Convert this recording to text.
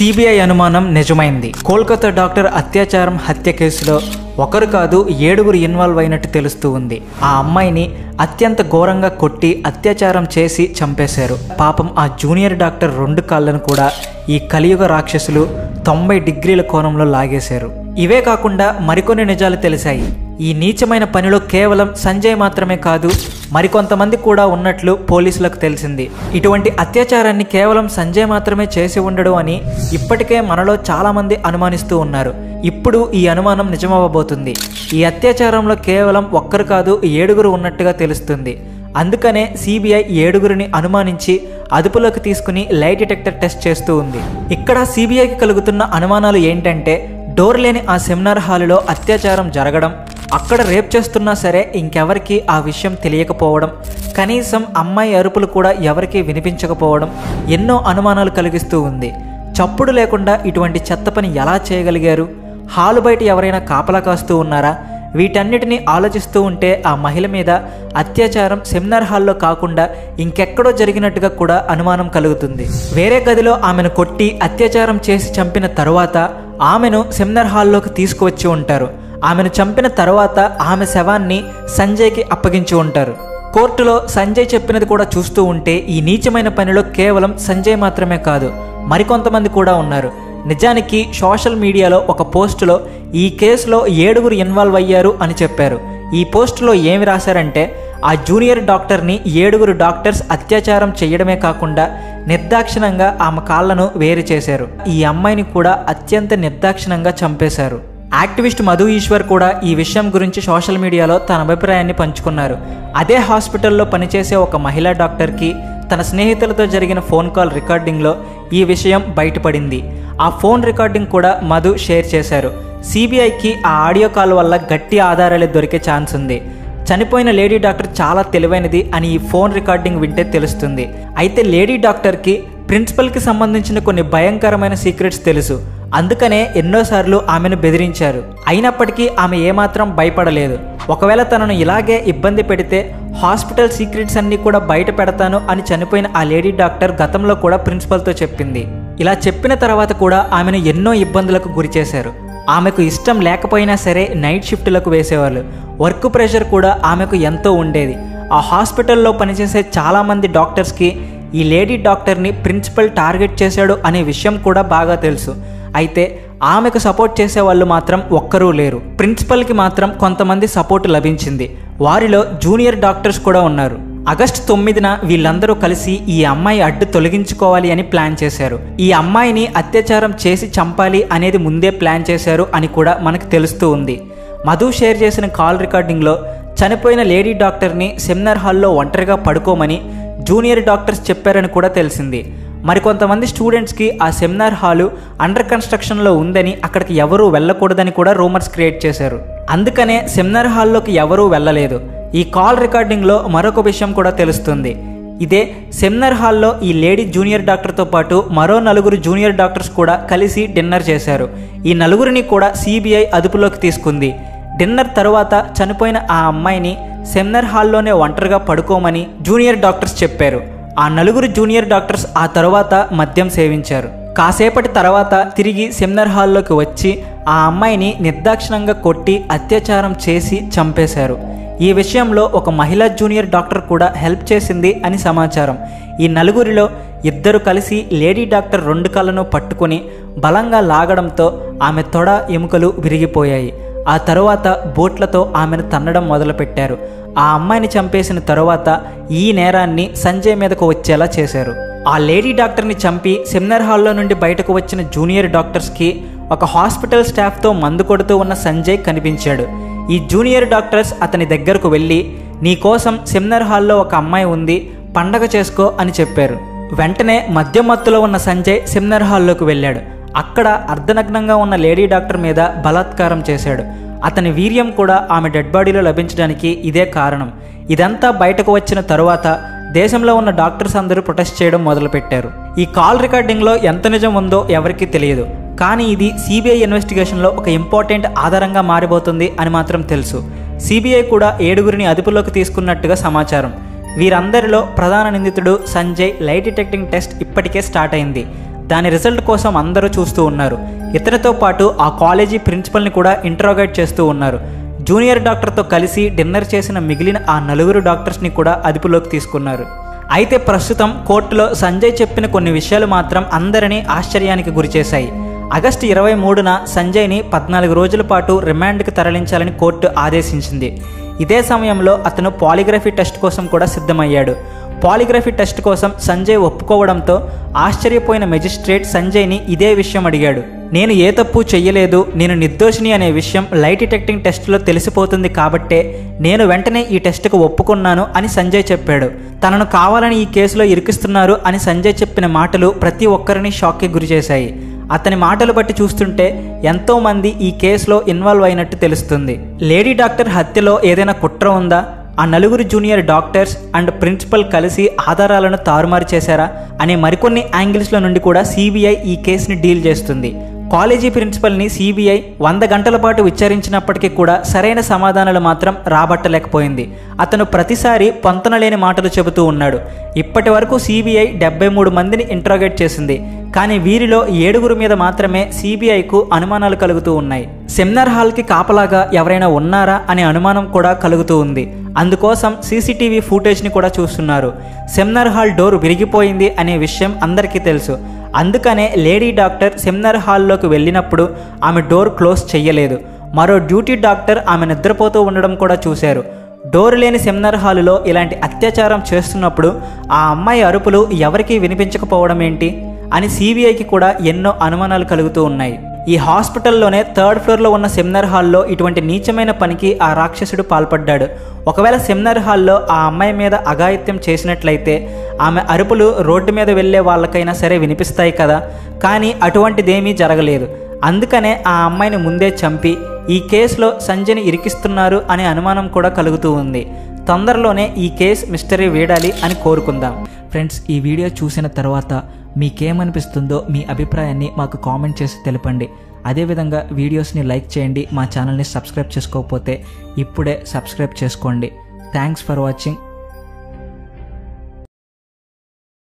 CBI అనుమానం నిజమైంది. Kolkata doctor అత్యాచారం హత్య కేసులో ఒకరు కాదు 7గురు ఇన్వాల్వ్ అయినట్టు తెలుస్తూ ఉంది. ఆ అమ్మాయిని అత్యంత ఘోరంగా కొట్టి అత్యాచారం చేసి చంపేశారు. పాపం ఆ జూనియర్ డాక్టర్ 2 కాళ్ళను కూడా ఈ కలియుగ రాక్షసులు 90 డిగ్రీల కోణంలో లాగేశారు. ఇవే కాకుండా మరికొన్ని నిజాలు తెలిసాయి. ఈ నీచమైన పనిలో కేవలం సంజయ్ మాత్రమే కాదు, మరికొంతమంది కూడా ఉన్నట్లు పోలీసులకు తెలిసింది. ఇటువంటి అత్యాచారాన్ని కేవలం సంజయ్ మాత్రమే చేసి ఉండడు అని ఇప్పటికే మనలో చాలా మంది అనుమానిస్తూ ఉన్నారు. ఇప్పుడు ఈ అనుమానం నిజమవ్వబోతుంది. ఈ అత్యాచారంలో కేవలం ఒక్కరు కాదు 7గురు ఉన్నట్టుగా తెలుస్తుంది. అందుకనే సిబిఐ 7గురిని అనుమానించి అదుపులోకి తీసుకుని లైట్ డిటెక్టర్ టెస్ట్ చేస్తూ ఉంది. ఇక్కడ సిబిఐకి కలుగుతున్న అనుమానాలు ఏంటంటే, డోర్ లేని ఆ సెమినార్ హాలులో అత్యాచారం జరగడం, అక్కడ రేప్ చేస్తున్నా సరే ఇంకెవరికి ఆ విషయం తెలియకపోవడం, కనీసం అమ్మాయి అరుపులు కూడా ఎవరికీ వినిపించకపోవడం ఎన్నో అనుమానాలు కలిగిస్తూ ఉంది. చప్పుడు లేకుండా ఇటువంటి చెత్త పని ఎలా చేయగలిగారు? హాలు బయట ఎవరైనా కాపలా కాస్తూ ఉన్నారా? వీటన్నిటినీ ఆలోచిస్తూ ఉంటే ఆ మహిళ మీద అత్యాచారం సెమినార్ హాల్లో కాకుండా ఇంకెక్కడో జరిగినట్టుగా కూడా అనుమానం కలుగుతుంది. వేరే గదిలో ఆమెను కొట్టి అత్యాచారం చేసి చంపిన తరువాత ఆమెను సెమినార్ హాల్లోకి తీసుకువచ్చి ఉంటారు. ఆమెను చంపిన తర్వాత ఆమె శవాన్ని సంజయ్కి అప్పగించి ఉంటారు. కోర్టులో సంజయ్ చెప్పినది కూడా చూస్తూ ఉంటే ఈ నీచమైన పనిలో కేవలం సంజయ్ మాత్రమే కాదు, మరికొంతమంది కూడా ఉన్నారు. నిజానికి సోషల్ మీడియాలో ఒక పోస్టులో ఈ కేసులో 7గురు ఇన్వాల్వ్ అయ్యారు అని చెప్పారు. ఈ పోస్టులో ఏమి రాశారంటే, ఆ జూనియర్ డాక్టర్ని 7గురు డాక్టర్స్ అత్యాచారం చేయడమే కాకుండా నిర్దాక్షిణంగా ఆమె కాళ్లను వేరు చేశారు. ఈ అమ్మాయిని కూడా అత్యంత నిర్దాక్షిణంగా చంపేశారు. యాక్టివిస్ట్ మధు ఈశ్వర్ కూడా ఈ విషయం గురించి సోషల్ మీడియాలో తన అభిప్రాయాన్ని పంచుకున్నారు. అదే హాస్పిటల్లో పనిచేసే ఒక మహిళా డాక్టర్కి తన స్నేహితులతో జరిగిన ఫోన్ కాల్ రికార్డింగ్లో ఈ విషయం బయటపడింది. ఆ ఫోన్ రికార్డింగ్ కూడా మధు షేర్ చేశారు. సిబిఐకి ఆ ఆడియో కాల్ వల్ల గట్టి ఆధారాలు దొరికే ఛాన్స్ ఉంది. చనిపోయిన లేడీ డాక్టర్ చాలా తెలివైనది అని ఈ ఫోన్ రికార్డింగ్ వింటే తెలుస్తుంది. అయితే లేడీ డాక్టర్కి ప్రిన్సిపల్కి సంబంధించిన కొన్ని భయంకరమైన సీక్రెట్స్ తెలుసు. అందుకనే ఎన్నోసార్లు ఆమెను బెదిరించారు. అయినప్పటికీ ఆమె ఏమాత్రం భయపడలేదు. ఒకవేళ తనను ఇలాగే ఇబ్బంది పెడితే హాస్పిటల్ సీక్రెట్స్ అన్నీ కూడా బయట పెడతాను అని చనిపోయిన ఆ లేడీ డాక్టర్ గతంలో కూడా ప్రిన్సిపల్తో చెప్పింది. ఇలా చెప్పిన తర్వాత కూడా ఆమెను ఎన్నో ఇబ్బందులకు గురి చేశారు. ఆమెకు ఇష్టం లేకపోయినా సరే నైట్ షిఫ్ట్లకు వేసేవాళ్ళు. వర్క్ ప్రెషర్ కూడా ఆమెకు ఎంతో ఉండేది. ఆ హాస్పిటల్లో పనిచేసే చాలామంది డాక్టర్స్కి ఈ లేడీ డాక్టర్ని ప్రిన్సిపల్ టార్గెట్ చేశాడు అనే విషయం కూడా బాగా తెలుసు. అయితే ఆమెకు సపోర్ట్ చేసే వాళ్ళు మాత్రం ఒక్కరూ లేరు. ప్రిన్సిపల్కి మాత్రం కొంతమంది సపోర్ట్ లభించింది. వారిలో జూనియర్ డాక్టర్స్ కూడా ఉన్నారు. ఆగస్టు 9న వీళ్ళందరూ కలిసి ఈ అమ్మాయి అడ్డు తొలగించుకోవాలి అని ప్లాన్ చేశారు. ఈ అమ్మాయిని అత్యాచారం చేసి చంపాలి అనేది ముందే ప్లాన్ చేశారు అని కూడా మనకు తెలుస్తూ ఉంది. మధు షేర్ చేసిన కాల్ రికార్డింగ్లో చనిపోయిన లేడీ డాక్టర్ని సెమినార్ హాల్లో ఒంటరిగా పడుకోమని జూనియర్ డాక్టర్స్ చెప్పారని కూడా తెలిసింది. మరికొంతమంది స్టూడెంట్స్కి ఆ సెమినార్ హాలు అండర్ కన్స్ట్రక్షన్లో ఉందని, అక్కడికి ఎవరూ వెళ్ళకూడదని కూడా రూమర్స్ క్రియేట్ చేశారు. అందుకనే సెమినార్ హాల్లోకి ఎవరూ వెళ్ళలేదు. ఈ కాల్ రికార్డింగ్లో మరొక విషయం కూడా తెలుస్తుంది. ఇదే సెమినార్ హాల్లో ఈ లేడీ జూనియర్ డాక్టర్తో పాటు మరో 4 జూనియర్ డాక్టర్స్ కూడా కలిసి డిన్నర్ చేశారు. ఈ 4 కూడా సిబిఐ అదుపులోకి తీసుకుంది. డిన్నర్ తర్వాత చనిపోయిన ఆ అమ్మాయిని సెమినార్ హాల్లోనే ఒంటరిగా పడుకోమని జూనియర్ డాక్టర్స్ చెప్పారు. ఆ 4 జూనియర్ డాక్టర్స్ ఆ తర్వాత మద్యం సేవించారు. కాసేపటి తర్వాత తిరిగి సెమినార్ హాల్లోకి వచ్చి ఆ అమ్మాయిని నిర్దాక్షిణంగా కొట్టి అత్యాచారం చేసి చంపేశారు. ఈ విషయంలో ఒక మహిళా జూనియర్ డాక్టర్ కూడా హెల్ప్ చేసింది అని సమాచారం. ఈ 4 2 కలిసి లేడీ డాక్టర్ 2 కాళ్ళను పట్టుకొని బలంగా లాగడంతో ఆమె తొడ ఎముకలు విరిగిపోయాయి. ఆ తరువాత బోట్లతో ఆమెను తన్నడం మొదలుపెట్టారు. ఆ అమ్మాయిని చంపేసిన తరువాత ఈ నేరాన్ని సంజయ్ మీదకు వచ్చేలా చేశారు. ఆ లేడీ డాక్టర్ని చంపి సెమినార్ హాల్లో నుండి బయటకు వచ్చిన జూనియర్ డాక్టర్స్కి ఒక హాస్పిటల్ స్టాఫ్తో మందు కొడుతూ ఉన్న సంజయ్ కనిపించాడు. ఈ జూనియర్ డాక్టర్స్ అతని దగ్గరకు వెళ్ళి, నీ కోసం సెమినార్ హాల్లో ఒక అమ్మాయి ఉంది, పండగ చేసుకో అని చెప్పారు. వెంటనే మద్యం మత్తులో ఉన్న సంజయ్ సెమినార్ హాల్లోకి వెళ్ళాడు. అక్కడ అర్ధనగ్నంగా ఉన్న లేడీ డాక్టర్ మీద బలాత్కారం చేశాడు. అతని వీర్యం కూడా ఆమె డెడ్ బాడీలో లభించడానికి ఇదే కారణం. ఇదంతా బయటకు వచ్చిన తరువాత దేశంలో ఉన్న డాక్టర్స్ అందరూ ప్రొటెస్ట్ చేయడం మొదలుపెట్టారు. ఈ కాల్ రికార్డింగ్లో ఎంత నిజం ఉందో ఎవరికీ తెలియదు. కానీ ఇది సిబిఐ ఇన్వెస్టిగేషన్లో ఒక ఇంపార్టెంట్ ఆధారంగా మారిపోతుంది అని మాత్రం తెలుసు. సిబిఐ కూడా 7గురిని అదుపులోకి తీసుకున్నట్టుగా సమాచారం. వీరందరిలో ప్రధాన నిందితుడు సంజయ్ లైట్ డిటెక్టింగ్ టెస్ట్ ఇప్పటికే స్టార్ట్ అయింది. దాని రిజల్ట్ కోసం అందరూ చూస్తూ ఉన్నారు. ఇతనితో పాటు ఆ కాలేజీ ప్రిన్సిపల్ని కూడా ఇంటరోగేట్ చేస్తూ ఉన్నారు. జూనియర్ డాక్టర్తో కలిసి డిన్నర్ చేసిన మిగిలిన ఆ 4 డాక్టర్స్ని కూడా అదుపులోకి తీసుకున్నారు. అయితే ప్రస్తుతం కోర్టులో సంజయ్ చెప్పిన కొన్ని విషయాలు మాత్రం అందరినీ ఆశ్చర్యానికి గురిచేశాయి. ఆగస్టు 23న సంజయ్ని 14 రోజుల పాటు రిమాండ్కి తరలించాలని కోర్టు ఆదేశించింది. ఇదే సమయంలో అతను పాలిగ్రఫీ టెస్ట్ కోసం కూడా సిద్ధమయ్యాడు. పాలిగ్రఫీ టెస్ట్ కోసం సంజయ్ ఒప్పుకోవడంతో ఆశ్చర్యపోయిన మెజిస్ట్రేట్ సంజయ్ని ఇదే విషయం అడిగాడు. నేను ఏ తప్పు చెయ్యలేదు, నేను నిర్దోషిని అనే విషయం లై డిటెక్టింగ్ టెస్ట్లో తెలిసిపోతుంది కాబట్టే నేను వెంటనే ఈ టెస్టుకు ఒప్పుకున్నాను అని సంజయ్ చెప్పాడు. తనను కావాలని ఈ కేసులో ఇరికిస్తున్నారు అని సంజయ్ చెప్పిన మాటలు ప్రతి ఒక్కరిని షాక్కి గురిచేశాయి. అతని మాటలు బట్టి చూస్తుంటే ఎంతోమంది ఈ కేసులో ఇన్వాల్వ్ అయినట్టు తెలుస్తుంది. లేడీ డాక్టర్ హత్యలో ఏదైనా కుట్ర ఉందా? ఆ 4 జూనియర్ డాక్టర్స్ అండ్ ప్రిన్సిపల్ కలిసి ఆధారాలను తారుమారు చేశారా అనే మరికొన్ని యాంగిల్స్ల నుండి కూడా సిబిఐ ఈ కేసుని డీల్ చేస్తుంది. కాలేజీ ప్రిన్సిపల్ని సిబిఐ 100 గంటల పాటు విచారించినప్పటికీ కూడా సరైన సమాధానాలు మాత్రం రాబట్టలేకపోయింది. అతను ప్రతిసారి పొంతనలేని మాటలు చెబుతూ ఉన్నాడు. ఇప్పటి వరకు సిబిఐ 73 మందిని ఇంట్రాగేట్ చేసింది. కానీ వీరిలో 7 మీద మాత్రమే సిబిఐకు అనుమానాలు కలుగుతూ ఉన్నాయి. సెమినార్ హాల్కి కాపలాగా ఎవరైనా ఉన్నారా అనే అనుమానం కూడా కలుగుతూ ఉంది. అందుకోసం సీసీటీవీ ఫుటేజ్ని కూడా చూస్తున్నారు. సెమినార్ హాల్ డోర్ విరిగిపోయింది అనే విషయం అందరికీ తెలుసు. అందుకనే లేడీ డాక్టర్ సెమినార్ హాల్లోకి వెళ్ళినప్పుడు ఆమె డోర్ క్లోజ్ చెయ్యలేదు. మరో డ్యూటీ డాక్టర్ ఆమె నిద్రపోతూ ఉండడం కూడా చూశారు. డోర్ లేని సెమినార్ హాలులో ఇలాంటి అత్యాచారం చేస్తున్నప్పుడు ఆ అమ్మాయి అరుపులు ఎవరికీ వినిపించకపోవడం ఏంటి అని సిబిఐకి కూడా ఎన్నో అనుమానాలు కలుగుతూ ఉన్నాయి. ఈ హాస్పిటల్లోనే 3rd ఫ్లోర్లో ఉన్న సెమినార్ హాల్లో ఇటువంటి నీచమైన పనికి ఆ రాక్షసుడు పాల్పడ్డాడు. ఒకవేళ సెమినార్ హాల్లో ఆ అమ్మాయి మీద అఘాయిత్యం చేసినట్లయితే ఆమె అరుపులు రోడ్డు మీద వెళ్ళే వాళ్ళకైనా సరే వినిపిస్తాయి కదా. కానీ అటువంటిదేమీ జరగలేదు. అందుకనే ఆ అమ్మాయిని ముందే చంపి ఈ కేసులో సంజయ్ని ఇరికిస్తున్నారు అనే అనుమానం కూడా కలుగుతూ ఉంది. తొందరలోనే ఈ కేసు మిస్టరీ వీడాలి అని కోరుకుందాం. ఫ్రెండ్స్, ఈ వీడియో చూసిన తర్వాత మీకేమనిపిస్తుందో మీ అభిప్రాయాన్ని మాకు కామెంట్ చేసి తెలపండి. అదేవిధంగా వీడియోస్ని లైక్ చేయండి. మా ఛానల్ని సబ్స్క్రైబ్ చేసుకోకపోతే ఇప్పుడే సబ్స్క్రైబ్ చేసుకోండి. Thanks for watching.